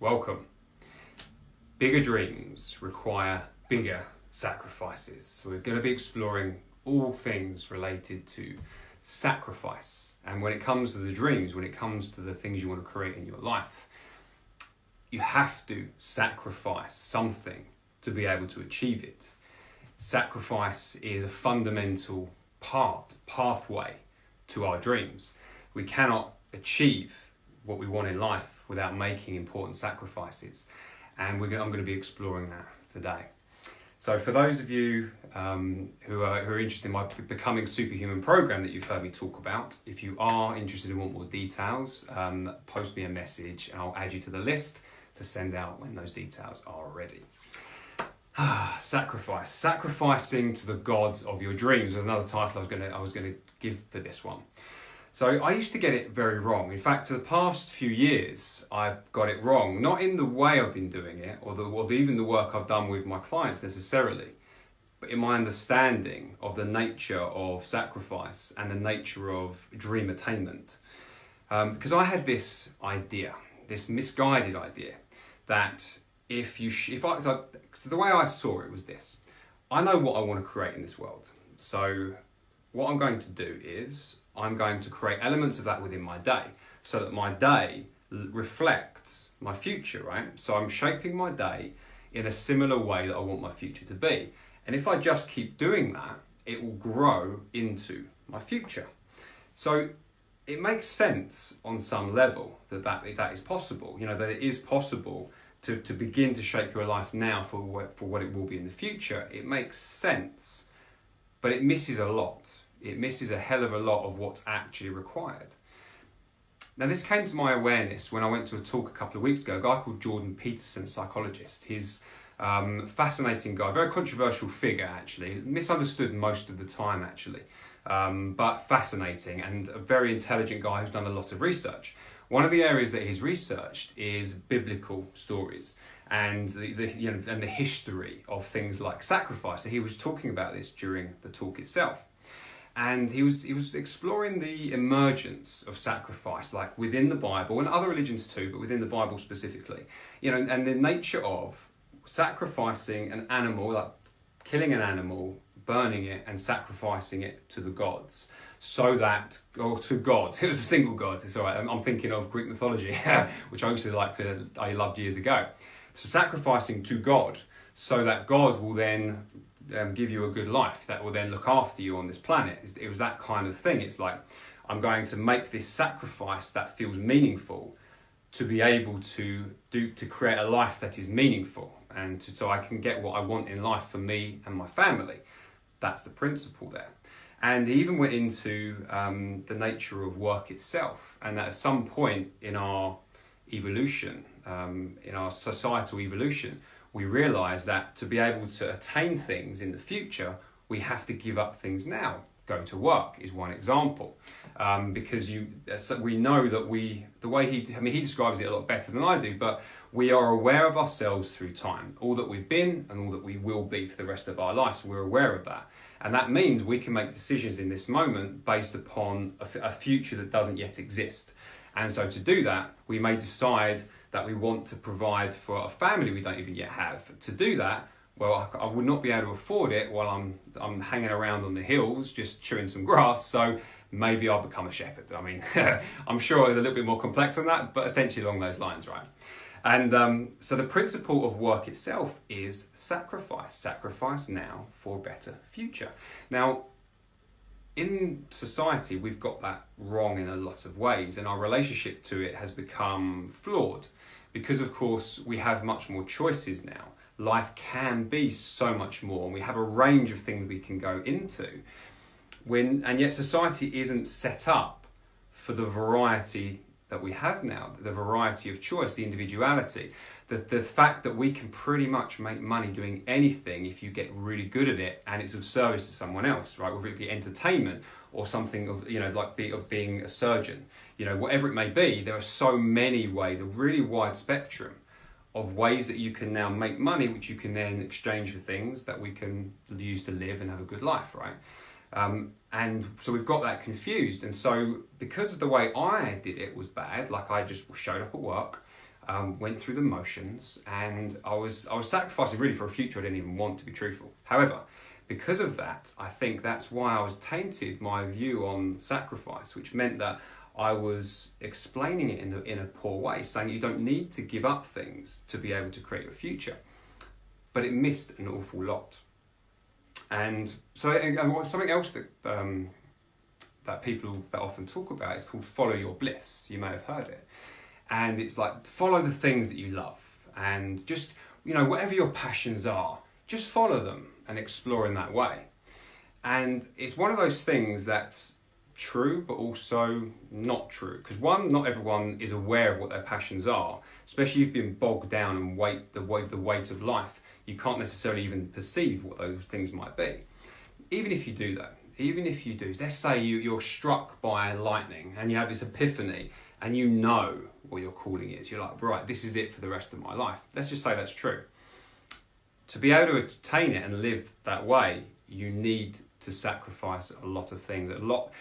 welcome. Bigger dreams require bigger sacrifices. So we're going to be exploring all things related to sacrifice. And when it comes to the dreams, when it comes to the things you want to create in your life, you have to sacrifice something to be able to achieve it. Sacrifice is a fundamental pathway to our dreams. We cannot achieve what we want in life without making important sacrifices. And I'm going to be exploring that today. So for those of you who are interested in my Becoming Superhuman program that you've heard me talk about, if you are interested and want more details, post me a message and I'll add you to the list to send out when those details are ready. Sacrifice. Sacrificing to the gods of your dreams was another title I was going to give for this one. So I used to get it very wrong. In fact, for the past few years, I've got it wrong. Not in the way I've been doing it, or even the work I've done with my clients necessarily, but in my understanding of the nature of sacrifice and the nature of dream attainment. Because I had this idea, this misguided idea, that so the way I saw it was this: I know what I want to create in this world. So what I'm going to do is I'm going to create elements of that within my day so that my day reflects my future, right? So I'm shaping my day in a similar way that I want my future to be. And if I just keep doing that, it will grow into my future. So it makes sense on some level that is possible, that it is possible to begin to shape your life now for what it will be in the future. It makes sense, but it misses a lot. It misses a hell of a lot of what's actually required. Now, this came to my awareness when I went to a talk a couple of weeks ago, a guy called Jordan Peterson, a psychologist. He's a fascinating guy, very controversial figure actually, misunderstood most of the time actually, but fascinating and a very intelligent guy who's done a lot of research. One of the areas that he's researched is biblical stories and the history of things like sacrifice. And he was talking about this during the talk itself. And he was exploring the emergence of sacrifice, like within the Bible and other religions too, but within the Bible specifically, and the nature of sacrificing an animal, like killing an animal, burning it and sacrificing it to the gods, or to God. It was a single God. It's all right. I'm thinking of Greek mythology, which I loved years ago. So sacrificing to God, so that God will then give you a good life, that will then look after you on this planet. It was that kind of thing. It's like, I'm going to make this sacrifice that feels meaningful to be able to create a life that is meaningful, and so I can get what I want in life for me and my family. That's the principle there. And he even went into the nature of work itself, and that at some point in our evolution, in our societal evolution, we realise that to be able to attain things in the future, we have to give up things now. Going to work is one example, because we know that the way he describes it a lot better than I do, but we are aware of ourselves through time, all that we've been and all that we will be for the rest of our lives. We're aware of that. And that means we can make decisions in this moment based upon a future that doesn't yet exist. And so to do that, we may decide that we want to provide for a family we don't even yet have. To do that, well, I would not be able to afford it while I'm hanging around on the hills just chewing some grass, so maybe I'll become a shepherd. I mean, I'm sure it's a little bit more complex than that, but essentially along those lines, right? And so the principle of work itself is sacrifice. Sacrifice now for a better future. Now, in society, we've got that wrong in a lot of ways, and our relationship to it has become flawed because, of course, we have much more choices now. Life can be so much more, and we have a range of things we can go into. And yet society isn't set up for the variety that we have now, the variety of choice, the individuality, the fact that we can pretty much make money doing anything if you get really good at it and it's of service to someone else, right? Whether it be entertainment or something of, of being a surgeon, whatever it may be, there are so many ways, a really wide spectrum of ways that you can now make money, which you can then exchange for things that we can use to live and have a good life, right? And so we've got that confused. And so because the way I did it was bad, like I just showed up at work, went through the motions, and I was sacrificing really for a future I didn't even want, to be truthful. However, because of that, I think that's why I was tainted my view on sacrifice, which meant that I was explaining it in a poor way, saying you don't need to give up things to be able to create a future. But it missed an awful lot. And so something else that that people that often talk about is called follow your bliss. You may have heard it. And it's like, follow the things that you love, and just, whatever your passions are, just follow them and explore in that way. And it's one of those things that's true, but also not true. Because one, not everyone is aware of what their passions are, especially if you've been bogged down and the weight of life. You can't necessarily even perceive what those things might be. Even if you do though, let's say you're struck by lightning and you have this epiphany and you know what your calling is. You're like, right, this is it for the rest of my life. Let's just say that's true. To be able to attain it and live that way, you need to sacrifice a lot of things. A lot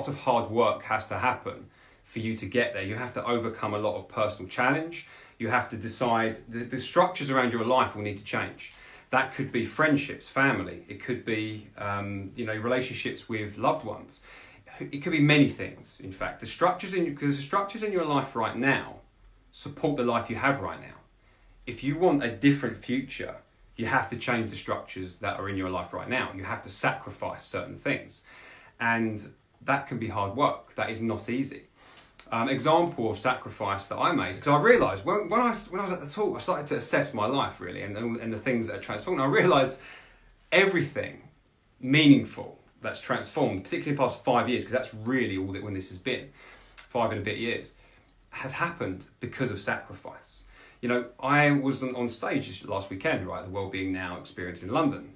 of hard work has to happen for you to get there. You have to overcome a lot of personal challenge. You have to decide the structures around your life will need to change. That could be friendships, family. It could be relationships with loved ones. It could be many things. In fact, because the structures in your life right now support the life you have right now. If you want a different future, you have to change the structures that are in your life right now. You have to sacrifice certain things, and that can be hard work. That is not easy. Example of sacrifice that I made, because I realised when I was at the talk, I started to assess my life really, and the things that are transformed. I realised everything meaningful that's transformed, particularly the past 5 years, because that's really all that when this has been, 5 and a bit years, has happened because of sacrifice. I was on stage last weekend, right, the Wellbeing Now experience in London.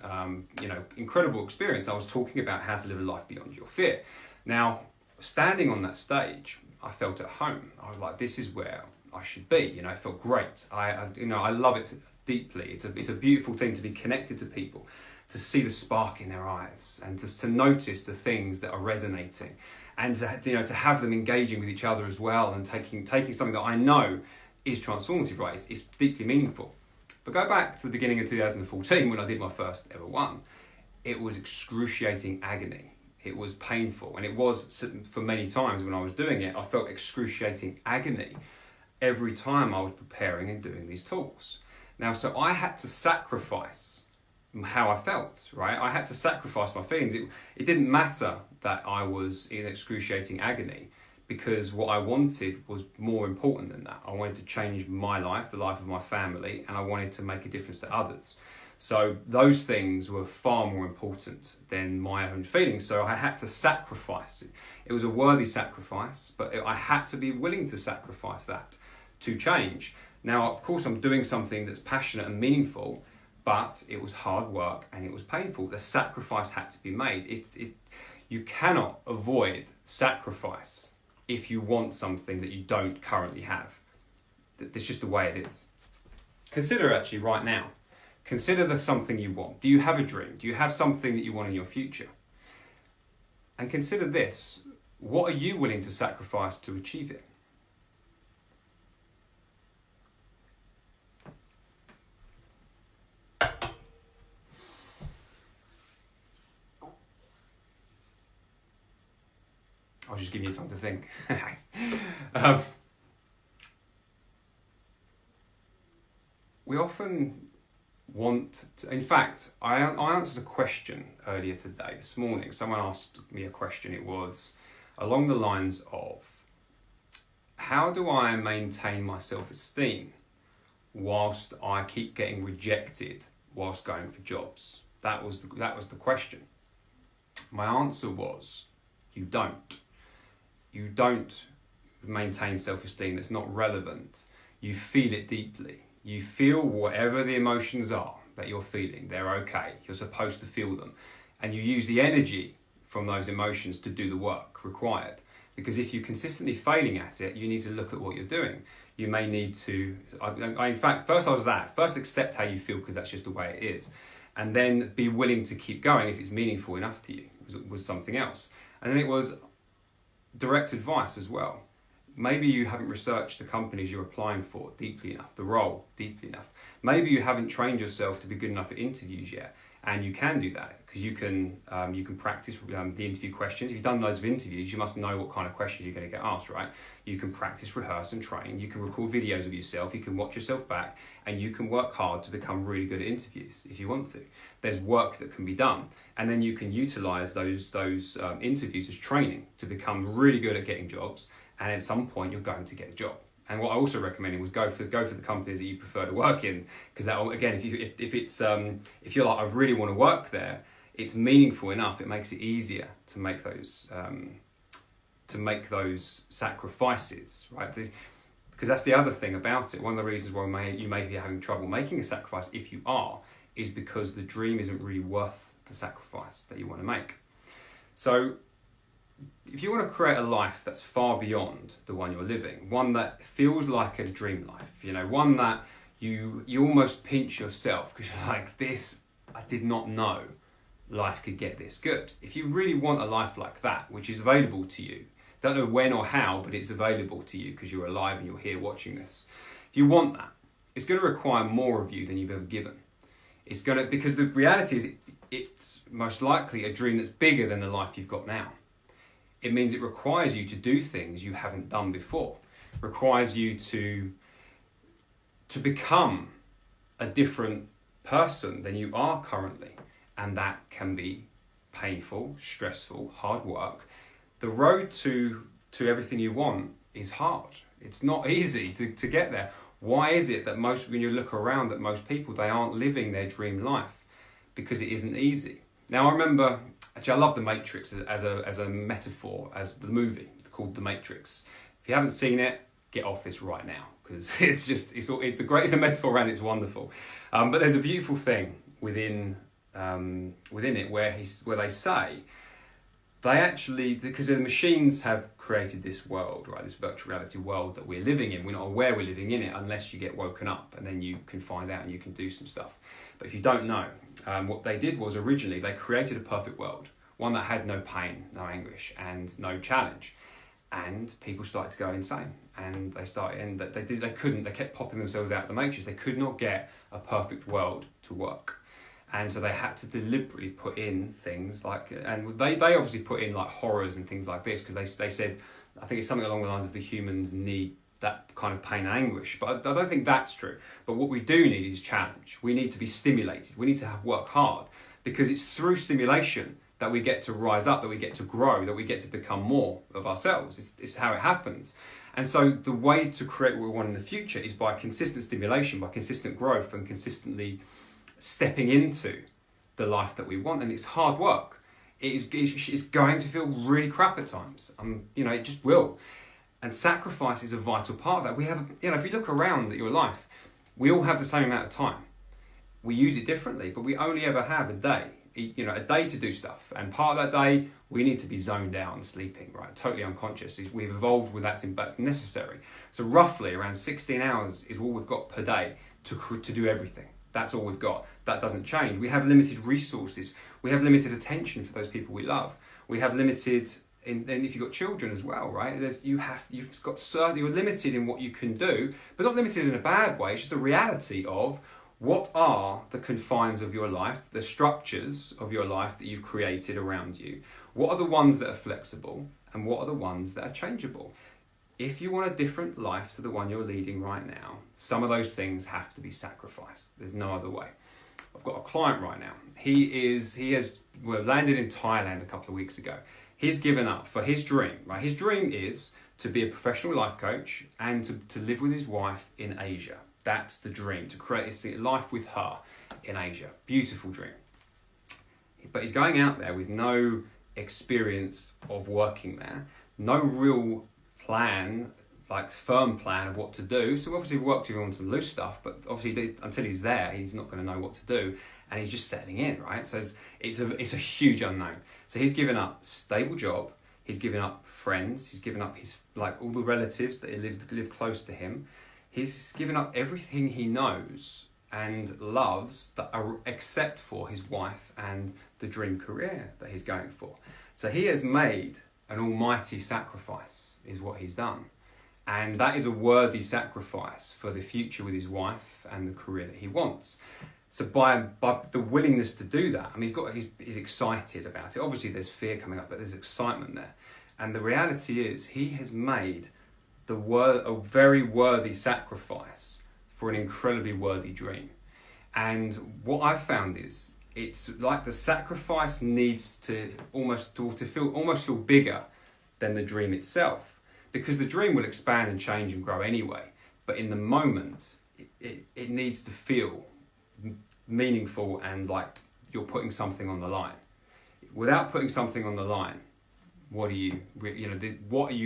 Incredible experience. I was talking about how to live a life beyond your fear. Now, standing on that stage, I felt at home. I was like, this is where I should be. It felt great. I love it deeply. It's a beautiful thing to be connected to people, to see the spark in their eyes, and just to notice the things that are resonating, and to have them engaging with each other as well, and taking something that I know is transformative, right? It's deeply meaningful. But go back to the beginning of 2014 when I did my first ever one. It was excruciating agony. It was painful, and it was, for many times when I was doing it, I felt excruciating agony every time I was preparing and doing these talks. Now, so I had to sacrifice how I felt, right? I had to sacrifice my feelings. It didn't matter that I was in excruciating agony, because what I wanted was more important than that. I wanted to change my life, the life of my family, and I wanted to make a difference to others. So those things were far more important than my own feelings. So I had to sacrifice it. It was a worthy sacrifice, but I had to be willing to sacrifice that to change. Now, of course, I'm doing something that's passionate and meaningful, but it was hard work and it was painful. The sacrifice had to be made. You cannot avoid sacrifice if you want something that you don't currently have. That's just the way it is. Consider actually right now. Consider there's something you want. Do you have a dream? Do you have something that you want in your future? And consider this. What are you willing to sacrifice to achieve it? I was just giving you time to think. We often want to, in fact, I answered a question earlier today, this morning. Someone asked me a question. It was along the lines of, how do I maintain my self-esteem whilst I keep getting rejected whilst going for jobs? That was the question. My answer was, you don't. You don't maintain self-esteem. That's not relevant. You feel it deeply. You feel whatever the emotions are that you're feeling. They're okay. You're supposed to feel them. And you use the energy from those emotions to do the work required. Because if you're consistently failing at it, you need to look at what you're doing. You may need to, in fact, first accept how you feel, because that's just the way it is. And then be willing to keep going if it's meaningful enough to you, was something else. And then it was direct advice as well. maybe you haven't researched the companies you're applying for deeply enough, the role deeply enough. Maybe you haven't trained yourself to be good enough at interviews yet, and you can do that because you can practice the interview questions. If you've done loads of interviews, you must know what kind of questions you're going to get asked, right? You can practice, rehearse, and train. You can record videos of yourself. You can watch yourself back, and you can work hard to become really good at interviews if you want to. There's work that can be done, and then you can utilize those interviews as training to become really good at getting jobs. And at some point, you're going to get a job. And what I also recommended was go for the companies that you prefer to work in, because that, again, if you're like, I really want to work there, it's meaningful enough. It makes it easier to make those sacrifices, right? Because that's the other thing about it. One of the reasons why you may be having trouble making a sacrifice, if you are, is because the dream isn't really worth the sacrifice that you want to make. So if you want to create a life that's far beyond the one you're living, one that feels like a dream life, one that you almost pinch yourself because you're like, this, I did not know life could get this good. If you really want a life like that, which is available to you, don't know when or how, but it's available to you because you're alive and you're here watching this. If you want that, it's going to require more of you than you've ever given. Because the reality is it's most likely a dream that's bigger than the life you've got now. It means it requires you to do things you haven't done before. It requires you to become a different person than you are currently. And that can be painful, stressful, hard work. The road to everything you want is hard. It's not easy to get there. Why is it that when you look around at most people, they aren't living their dream life? Because it isn't easy. Now I remember, actually I love The Matrix as a metaphor, as the movie called The Matrix. If you haven't seen it, get off this right now, because the metaphor around it's wonderful. But there's a beautiful thing within it where they say, because the machines have created this world, right? This virtual reality world that we're living in. We're not aware we're living in it unless you get woken up, and then you can find out and you can do some stuff. But if you don't know, what they did was originally they created a perfect world, one that had no pain, no anguish, and no challenge. And people started to go insane, and they kept popping themselves out of the matrix. They could not get a perfect world to work. And so they had to deliberately put in things and they obviously put in like horrors and things like this, because they said, I think it's something along the lines of the humans need that kind of pain and anguish. But I don't think that's true. But what we do need is challenge. We need to be stimulated. We need to work hard, because it's through stimulation that we get to rise up, that we get to grow, that we get to become more of ourselves. It's how it happens. And so the way to create what we want in the future is by consistent stimulation, by consistent growth, and consistently stepping into the life that we want. And it's hard work. It's going to feel really crap at times. It just will. And sacrifice is a vital part of that. We have, if you look around at your life, we all have the same amount of time. We use it differently, but we only ever have a day, a day to do stuff. And part of that day, we need to be zoned out and sleeping, right? Totally unconscious. We've evolved with that's necessary. So roughly around 16 hours is all we've got per day to do everything. That's all we've got. That doesn't change. We have limited resources. We have limited attention for those people we love. We have limited, and if you've got children as well, right? You're limited in what you can do, but not limited in a bad way. It's just a reality of what are the confines of your life, the structures of your life that you've created around you. What are the ones that are flexible, and what are the ones that are changeable? If you want a different life to the one you're leading right now, some of those things have to be sacrificed. There's no other way. I've got a client right now. He landed in Thailand a couple of weeks ago. He's given up for his dream, right? His dream is to be a professional life coach and to live with his wife in Asia. That's the dream, to create a life with her in Asia. Beautiful dream. But he's going out there with no experience of working there, no real plan, firm plan of what to do. So obviously we worked with him on some loose stuff, but obviously until he's there, he's not going to know what to do, and he's just settling in, right? So it's a huge unknown. So he's given up stable job, he's given up friends, he's given up his all the relatives that live close to him. He's given up everything he knows and loves except for his wife and the dream career that he's going for. So he has made an almighty sacrifice, is what he's done. And that is a worthy sacrifice for the future with his wife and the career that he wants. So by the willingness to do that, I mean, he's excited about it. Obviously there's fear coming up, but there's excitement there. And the reality is he has made a very worthy sacrifice for an incredibly worthy dream. And what I've found is it's like the sacrifice needs to almost feel bigger than the dream itself, because the dream will expand and change and grow anyway. But in the moment, it needs to feel meaningful and like you're putting something on the line. Without putting something on the line, what are you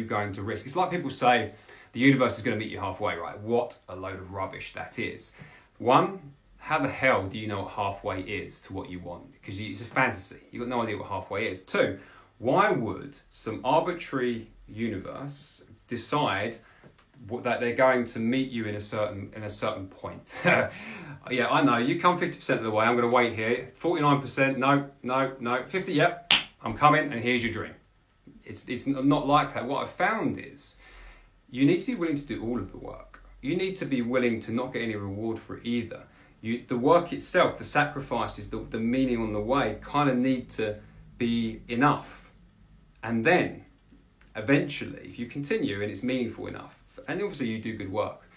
going to risk? It's like people say the universe is going to meet you halfway, right? What a load of rubbish that is. One, how the hell do you know what halfway is to what you want? Because it's a fantasy. You've got no idea what halfway is. Two, why would some arbitrary universe decide that they're going to meet you in a certain point? Yeah, I know, you come 50% of the way, I'm going to wait here. 49%, no, 50, yep, I'm coming, and here's your dream. It's not like that. What I've found is you need to be willing to do all of the work. You need to be willing to not get any reward for it either. The work itself, the sacrifices, the meaning on the way kind of need to be enough. And then, eventually, if you continue and it's meaningful enough, and obviously you do good work,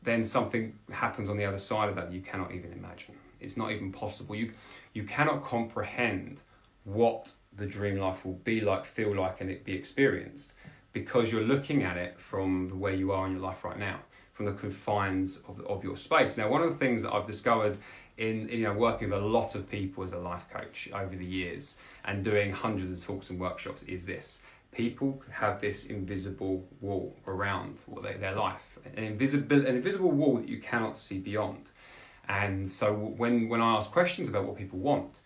then something happens on the other side of that you cannot even imagine. It's not even possible. You cannot comprehend what the dream life will be like, feel like, and it be experienced, because you're looking at it from the way you are in your life right now, from the confines of your space. Now, one of the things that I've discovered in working with a lot of people as a life coach over the years and doing hundreds of talks and workshops is this: people have this invisible wall around their life, an invisible wall that you cannot see beyond. And so when I ask questions about what people want,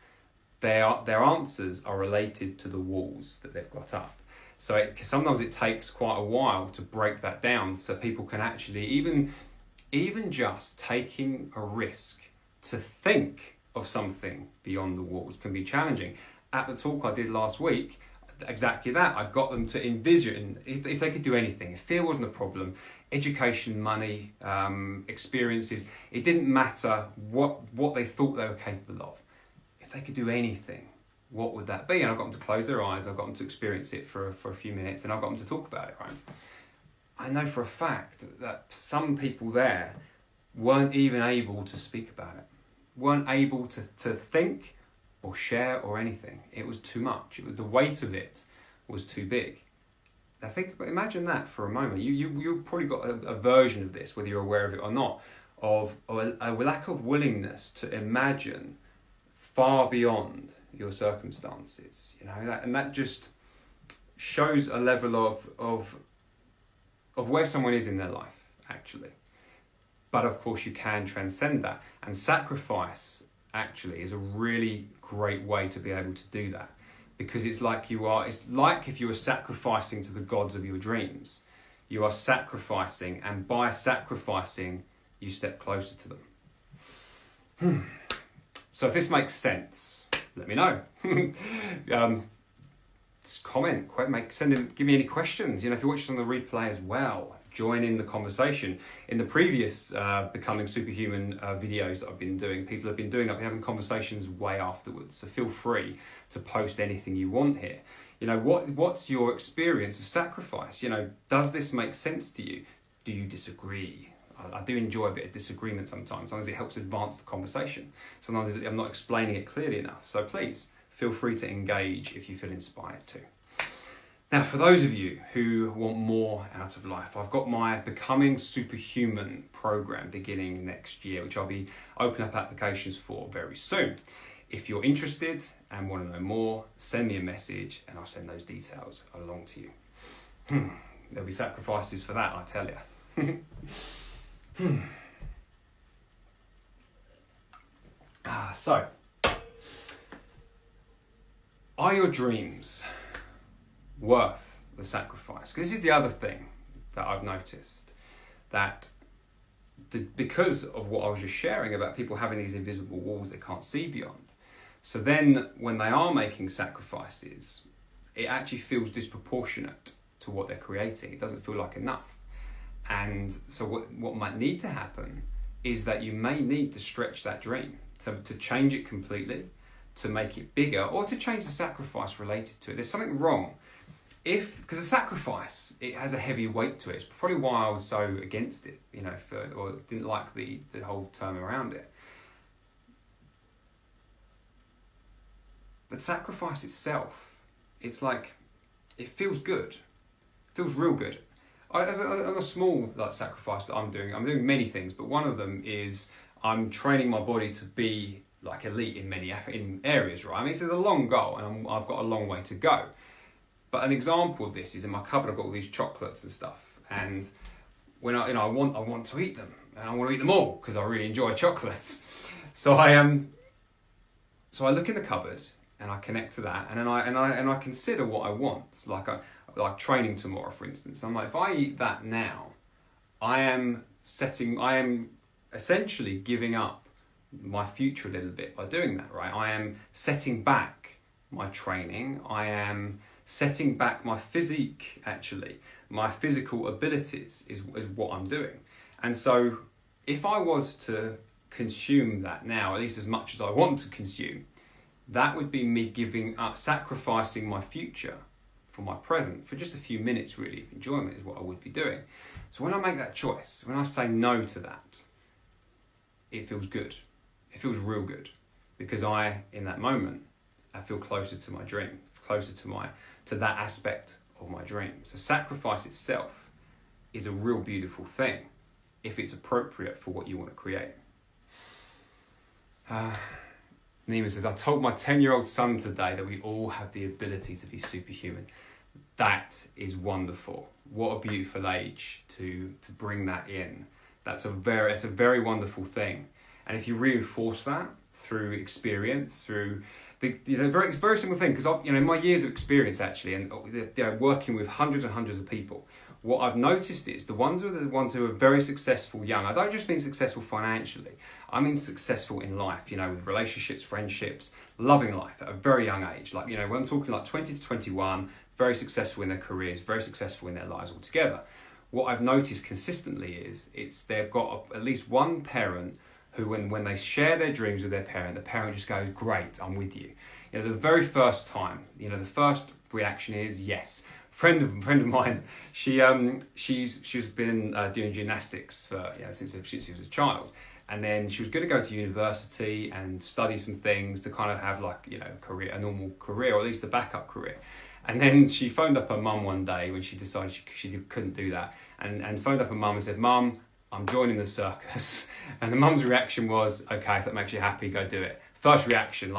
their answers are related to the walls that they've got up. So sometimes it takes quite a while to break that down, so people can actually, even just taking a risk to think of something beyond the walls can be challenging. At the talk I did last week, exactly that. I got them to envision if they could do anything. If fear wasn't a problem, education, money, experiences, it didn't matter what they thought they were capable of. If they could do anything, what would that be? And I got them to close their eyes, I got them to experience it for a few minutes, and I got them to talk about it, right? I know for a fact that some people there weren't even able to speak about it, weren't able to think or share or anything. It was too much. The weight of it was too big. Now imagine that for a moment. You've probably got a version of this, whether you're aware of it or not, of a lack of willingness to imagine far beyond your circumstances, and that just shows a level of where someone is in their life, actually. But of course you can transcend that, and sacrifice actually is a really great way to be able to do that, because it's like if you were sacrificing to the gods of your dreams. You are sacrificing, and by sacrificing you step closer to them. So if this makes sense, let me know. Comment, give me any questions. If you're watching on the replay as well, join in the conversation. In the previous Becoming Superhuman videos that I've been doing, people have been having conversations way afterwards. So feel free to post anything you want here. What's your experience of sacrifice? Does this make sense to you? Do you disagree? I do enjoy a bit of disagreement sometimes. Sometimes it helps advance the conversation. Sometimes I'm not explaining it clearly enough. So please feel free to engage if you feel inspired to. Now, for those of you who want more out of life, I've got my Becoming Superhuman program beginning next year, which I'll be opening up applications for very soon. If you're interested and want to know more, send me a message and I'll send those details along to you. There'll be sacrifices for that, I tell you. So, are your dreams worth the sacrifice? Because this is the other thing that I've noticed, that because of what I was just sharing about people having these invisible walls they can't see beyond, so then when they are making sacrifices, it actually feels disproportionate to to what they're creating. It doesn't feel like enough. And so what might need to happen is that you may need to stretch that dream, to change it completely, to make it bigger, or to change the sacrifice related to it. There's something wrong. Because a sacrifice, it has a heavy weight to it. It's probably why I was so against it, or didn't like the whole term around it. But sacrifice itself, it's like, it feels good. It feels real good. As a small sacrifice that I'm doing many things, but one of them is I'm training my body to be like elite in many areas, right? I mean, it's a long goal, and I've got a long way to go. But an example of this is in my cupboard. I've got all these chocolates and stuff, and when I want to eat them, and I want to eat them all because I really enjoy chocolates. So I look in the cupboard and I connect to that, and then I consider what I want, like training tomorrow, for instance. I'm like, if I eat that now, I am essentially giving up my future a little bit by doing that, right? I am setting back my training. I am setting back my physique, actually. My physical abilities is what I'm doing. And so if I was to consume that now, at least as much as I want to consume, that would be me giving up, sacrificing my future for my present, for just a few minutes really of enjoyment is what I would be doing. So when I make that choice, when I say no to that, it feels good. It feels real good, because in that moment, I feel closer to my dream, closer to that aspect of my dream. So sacrifice itself is a real beautiful thing if it's appropriate for what you want to create. Nima says, I told my 10-year-old son today that we all have the ability to be superhuman. That is wonderful. What a beautiful age to bring that in. It's a very wonderful thing. And if you reinforce that through experience, through very simple thing, because in my years of experience actually, and working with hundreds and hundreds of people, what I've noticed is the ones who are very successful young. I don't just mean successful financially. I mean successful in life, with relationships, friendships, loving life at a very young age. When I'm talking 20 to 21, very successful in their careers, very successful in their lives altogether. What I've noticed consistently is they've got at least one parent who, when they share their dreams with their parent, the parent just goes, great, I'm with you. The very first time, the first reaction is yes. Friend of mine, she's been doing gymnastics for since she was a child, and then she was going to go to university and study some things to kind of have a normal career, or at least a backup career. And then she phoned up her mum one day when she decided she couldn't do that, and phoned up her mum and said, Mum, I'm joining the circus. And the mum's reaction was, okay, if that makes you happy, go do it. First reaction,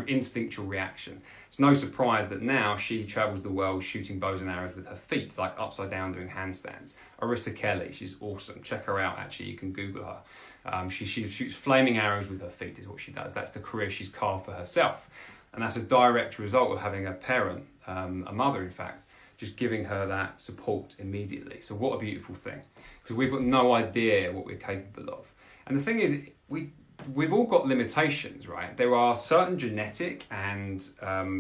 instinctual reaction. It's no surprise that now she travels the world shooting bows and arrows with her feet, upside down doing handstands. Arissa Kelly, she's awesome. Check her out, actually, you can Google her. She shoots flaming arrows with her feet is what she does. That's the career she's carved for herself. And that's a direct result of having a parent, a mother in fact, just giving her that support immediately. So what a beautiful thing. Because we've got no idea what we're capable of. And the thing is, we've all got limitations, right? There are certain genetic and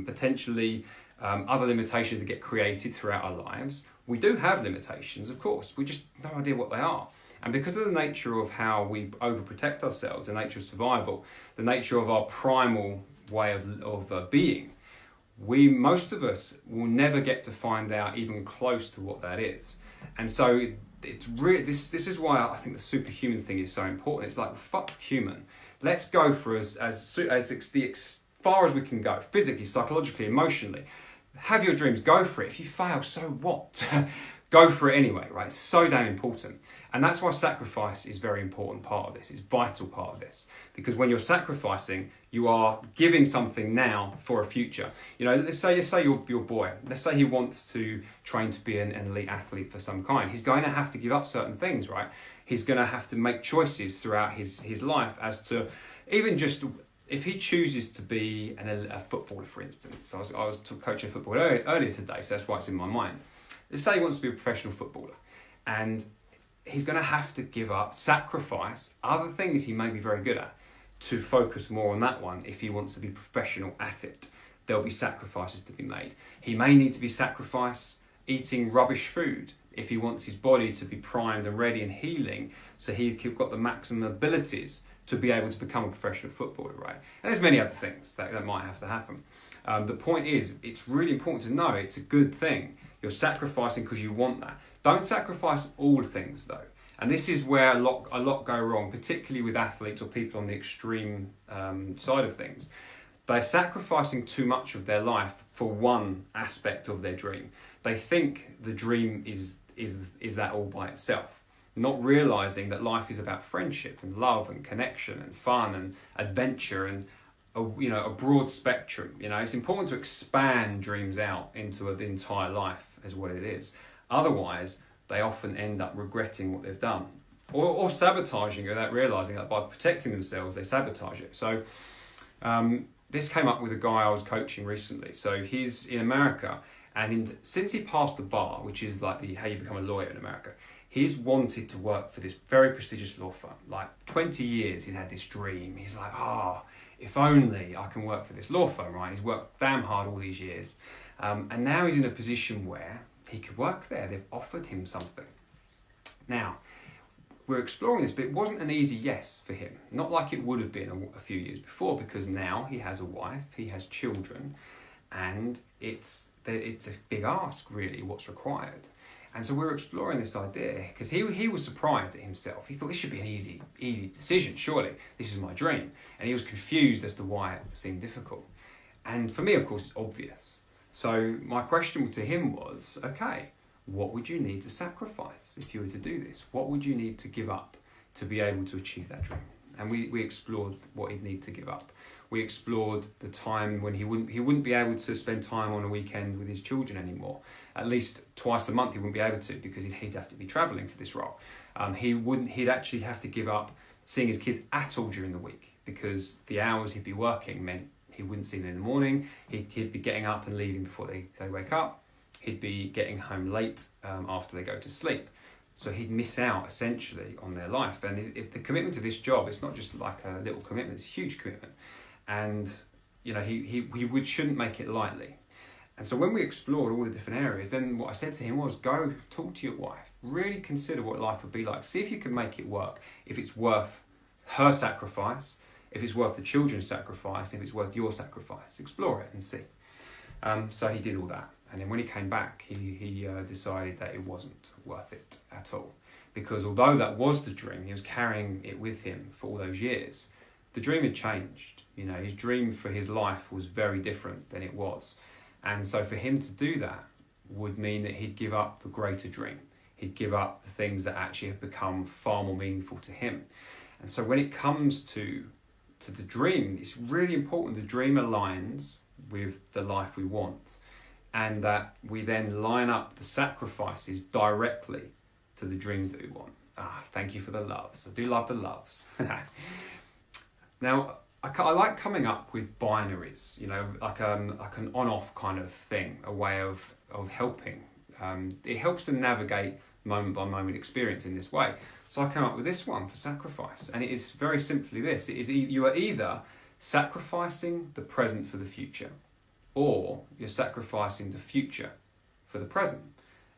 potentially other limitations that get created throughout our lives. We do have limitations, of course. We just have no idea what they are. And because of the nature of how we overprotect ourselves, the nature of survival, the nature of our primal way of being, most of us will never get to find out even close to what that is. And so it's really, this is why I think the superhuman thing is so important. It's like, fuck human. Let's go for as far as we can go, physically, psychologically, emotionally. Have your dreams, go for it. If you fail, so what? Go for it anyway, right? It's so damn important. And that's why sacrifice is a very important part of this. It's a vital part of this. Because when you're sacrificing, you are giving something now for a future. Let's say your boy, let's say he wants to train to be an elite athlete for some kind. He's going to have to give up certain things, right? He's going to have to make choices throughout his life as to, even just if he chooses to be a footballer, for instance. I was coaching football earlier today, so that's why it's in my mind. Let's say he wants to be a professional footballer, and he's going to have to give up, sacrifice other things he may be very good at to focus more on that one if he wants to be professional at it. There'll be sacrifices to be made. He may need to be sacrificed eating rubbish food if he wants his body to be primed and ready and healing, so he's got the maximum abilities to be able to become a professional footballer, right? And there's many other things that might have to happen. The point is, it's really important to know it's a good thing. You're sacrificing because you want that. Don't sacrifice all things though. And this is where a lot go wrong, particularly with athletes or people on the extreme side of things. They're sacrificing too much of their life for one aspect of their dream. They think the dream is that all by itself, not realizing that life is about friendship and love and connection and fun and adventure and a broad spectrum. It's important to expand dreams out into the entire life as what it is. Otherwise, they often end up regretting what they've done or sabotaging it without realizing that by protecting themselves, they sabotage it. So this came up with a guy I was coaching recently. So he's in America, and since he passed the bar, which is like how you become a lawyer in America, he's wanted to work for this very prestigious law firm. Like 20 years he'd had this dream. He's like, if only I can work for this law firm, right? He's worked damn hard all these years. And now he's in a position where he could work there. They've offered him something. Now, we're exploring this, but it wasn't an easy yes for him. Not like it would have been a few years before, because now he has a wife, he has children, and it's a big ask, really, what's required. And so we're exploring this idea, because he was surprised at himself. He thought this should be an easy decision, surely. This is my dream. And he was confused as to why it seemed difficult. And for me, of course, it's obvious. So my question to him was, okay, what would you need to sacrifice if you were to do this? What would you need to give up to be able to achieve that dream? And we explored what he'd need to give up. We explored the time when he wouldn't be able to spend time on a weekend with his children anymore. At least twice a month he wouldn't be able to, because he'd have to be travelling for this role. He'd actually have to give up seeing his kids at all during the week, because the hours he'd be working meant he wouldn't see them in the morning. He'd be getting up and leaving before they wake up. He'd be getting home late after they go to sleep. So he'd miss out essentially on their life. And the commitment to this job, it's not just like a little commitment, it's a huge commitment. And he shouldn't make it lightly. And so when we explored all the different areas, then what I said to him was, go talk to your wife, really consider what life would be like, see if you can make it work, if it's worth her sacrifice, if it's worth the children's sacrifice, if it's worth your sacrifice. Explore it and see. So he did all that. And then when he came back, he decided that it wasn't worth it at all. Because although that was the dream, he was carrying it with him for all those years, the dream had changed. His dream for his life was very different than it was. And so for him to do that would mean that he'd give up the greater dream. He'd give up the things that actually have become far more meaningful to him. And so when it comes to the dream, it's really important the dream aligns with the life we want, and that we then line up the sacrifices directly to the dreams that we want. Thank you for the loves. I do love the loves. Now, I like coming up with binaries, like an on-off kind of thing, a way of helping. It helps them navigate moment-by-moment experience in this way. So I came up with this one for sacrifice, and it is very simply this. It is you are either sacrificing the present for the future, or you're sacrificing the future for the present.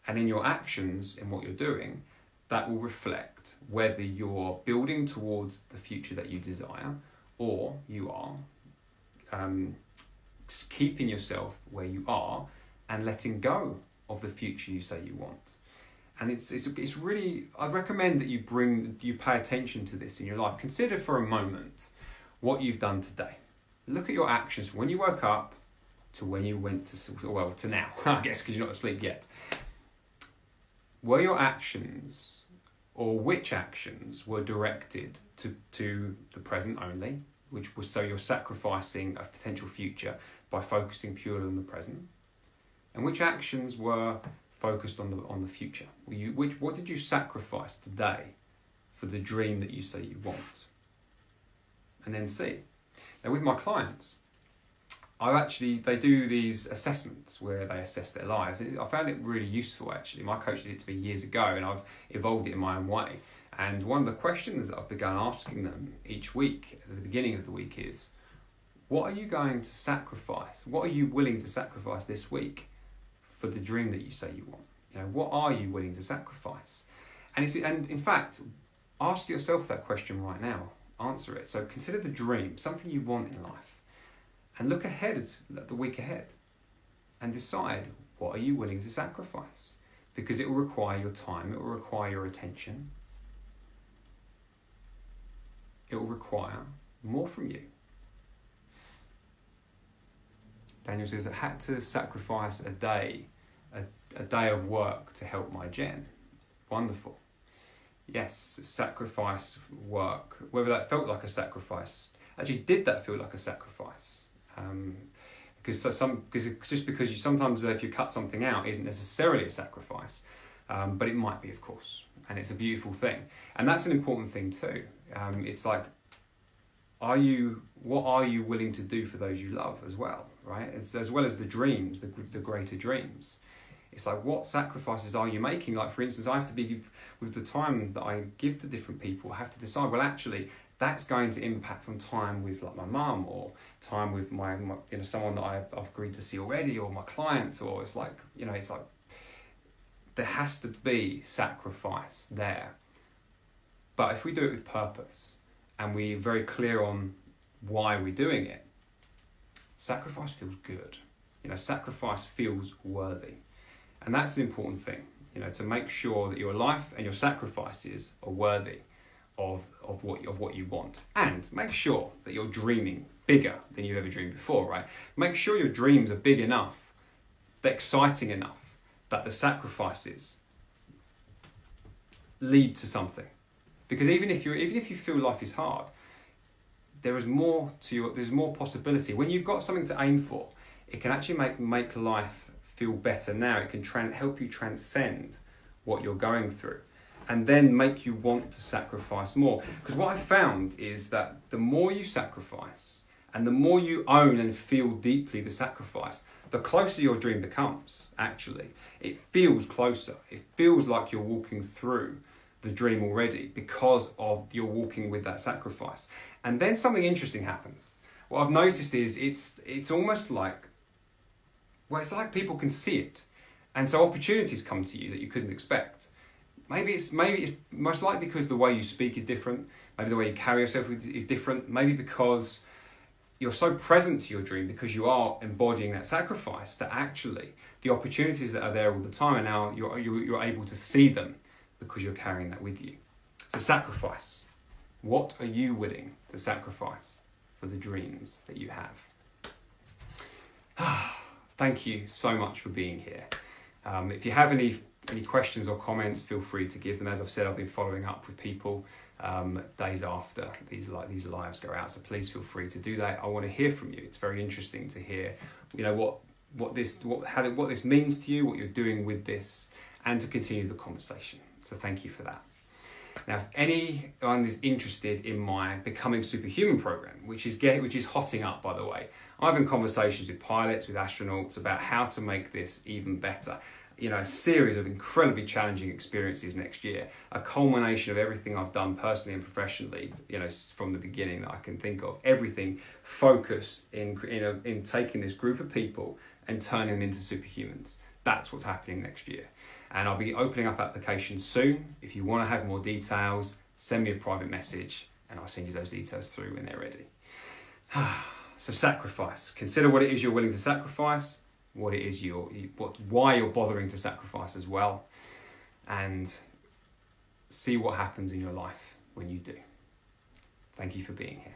And in your actions, in what you're doing, that will reflect whether you're building towards the future that you desire, or you are keeping yourself where you are and letting go of the future you say you want. And it's really, I recommend that you pay attention to this in your life. Consider for a moment what you've done today. Look at your actions from when you woke up to when you went to now, I guess, because you're not asleep yet. Were your actions, or which actions were directed to the present only, which was so you're sacrificing a potential future by focusing purely on the present? And which actions were focused on the future? What did you sacrifice today for the dream that you say you want? And then see. Now with my clients, they do these assessments where they assess their lives. I found it really useful actually. My coach did it to me years ago, and I've evolved it in my own way. And one of the questions that I've begun asking them each week, at the beginning of the week, is, what are you going to sacrifice? What are you willing to sacrifice this week for the dream that you say you want? What are you willing to sacrifice? And in fact, ask yourself that question right now. Answer it. So consider the dream, something you want in life, and look ahead at the week ahead and decide, what are you willing to sacrifice? Because it will require your time, it will require your attention, it will require more from you. Daniel says, I had to sacrifice a day of work to help my Jen. Wonderful. Yes, sacrifice work, whether that felt like a sacrifice. Actually, did that feel like a sacrifice? Because sometimes if you cut something out, it isn't necessarily a sacrifice, but it might be, of course, and it's a beautiful thing, and that's an important thing too. It's like, what are you willing to do for those you love as well, right? As well as the dreams, the greater dreams. It's like, what sacrifices are you making? Like, for instance, I have to be, with the time that I give to different people, I have to decide, well, actually, that's going to impact on time with like my mum, or time with my someone that I've agreed to see already, or my clients, or it's like, there has to be sacrifice there. But if we do it with purpose, and we're very clear on why we're doing it, sacrifice feels good. Sacrifice feels worthy. And that's the important thing, to make sure that your life and your sacrifices are worthy of what you want. And make sure that you're dreaming bigger than you've ever dreamed before, right? Make sure your dreams are big enough, they're exciting enough, that the sacrifices lead to something. Because even if you feel life is hard, there's more possibility. When you've got something to aim for, it can actually make life feel better now. It can help you transcend what you're going through, and then make you want to sacrifice more. Because what I've found is that the more you sacrifice, and the more you own and feel deeply the sacrifice, the closer your dream becomes, actually. It feels closer. It feels like you're walking through the dream already, because of you're walking with that sacrifice. And then something interesting happens. What I've noticed is it's almost like, it's like people can see it, and so opportunities come to you that you couldn't expect. Maybe it's most likely because the way you speak is different. Maybe the way you carry yourself is different. Maybe because you're so present to your dream, because you are embodying that sacrifice, that actually the opportunities that are there all the time, and now you're able to see them because you're carrying that with you. So sacrifice. What are you willing to sacrifice for the dreams that you have? Thank you so much for being here. If you have any questions or comments, feel free to give them. As I've said, I've been following up with people days after these lives go out, so please feel free to do that. I want to hear from you. It's very interesting to hear, what this means to you, what you're doing with this, and to continue the conversation. So thank you for that. Now, if anyone is interested in my Becoming Superhuman program, which is hotting up, by the way, I'm having conversations with pilots, with astronauts, about how to make this even better. A series of incredibly challenging experiences next year, a culmination of everything I've done personally and professionally, from the beginning that I can think of, everything focused in taking this group of people and turning them into superhumans. That's what's happening next year. And I'll be opening up applications soon. If you want to have more details, send me a private message and I'll send you those details through when they're ready. So sacrifice. Consider what it is you're willing to sacrifice, what it is why you're bothering to sacrifice as well, and see what happens in your life when you do. Thank you for being here.